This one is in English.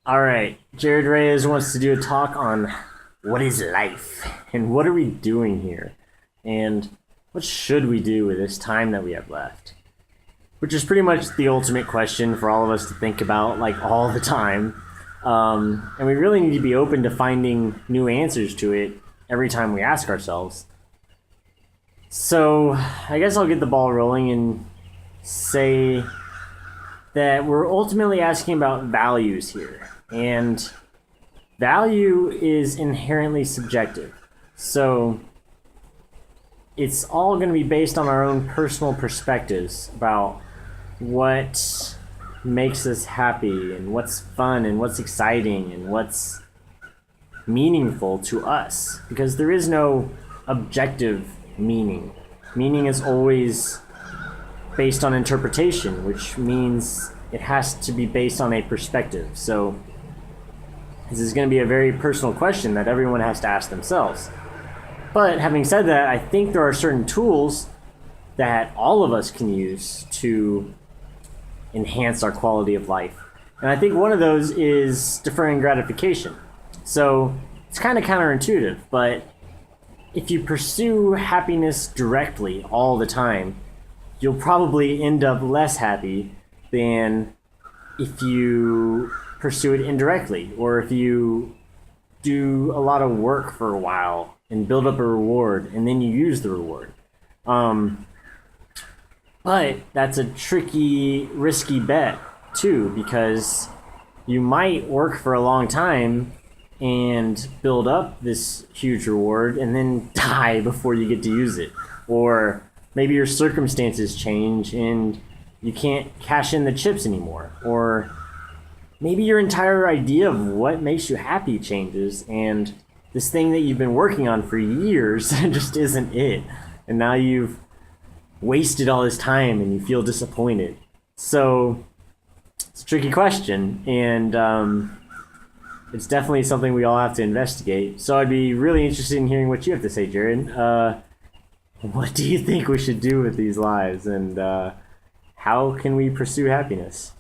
All right, Jared Reyes wants to do a talk on what is life and what are we doing here and what should we do with this time that we have left, which is pretty much the ultimate question for all of us to think about like all the time. And we really need to be open to finding new answers to it every time we ask ourselves. So I guess I'll get the ball rolling and say that we're ultimately asking about values here. And value is inherently subjective. So it's all going to be based on our own personal perspectives about what makes us happy and what's fun and what's exciting and what's meaningful to us. Because there is no objective meaning. Meaning is always based on interpretation, which means it has to be based on a perspective. So this is going to be a very personal question that everyone has to ask themselves. But having said that, I think there are certain tools that all of us can use to enhance our quality of life. And I think one of those is deferring gratification. So it's kind of counterintuitive, but if you pursue happiness directly all the time, you'll probably end up less happy than if you pursue it indirectly, or if you do a lot of work for a while and build up a reward and then you use the reward. But that's a tricky, risky bet too, because you might work for a long time and build up this huge reward and then die before you get to use it. Or maybe your circumstances change and you can't cash in the chips anymore. Or maybe your entire idea of what makes you happy changes and this thing that you've been working on for years just isn't it. And now you've wasted all this time and you feel disappointed. So it's a tricky question, and it's definitely something we all have to investigate. So I'd be really interested in hearing what you have to say, Jared. What do you think we should do with these lives, and how can we pursue happiness?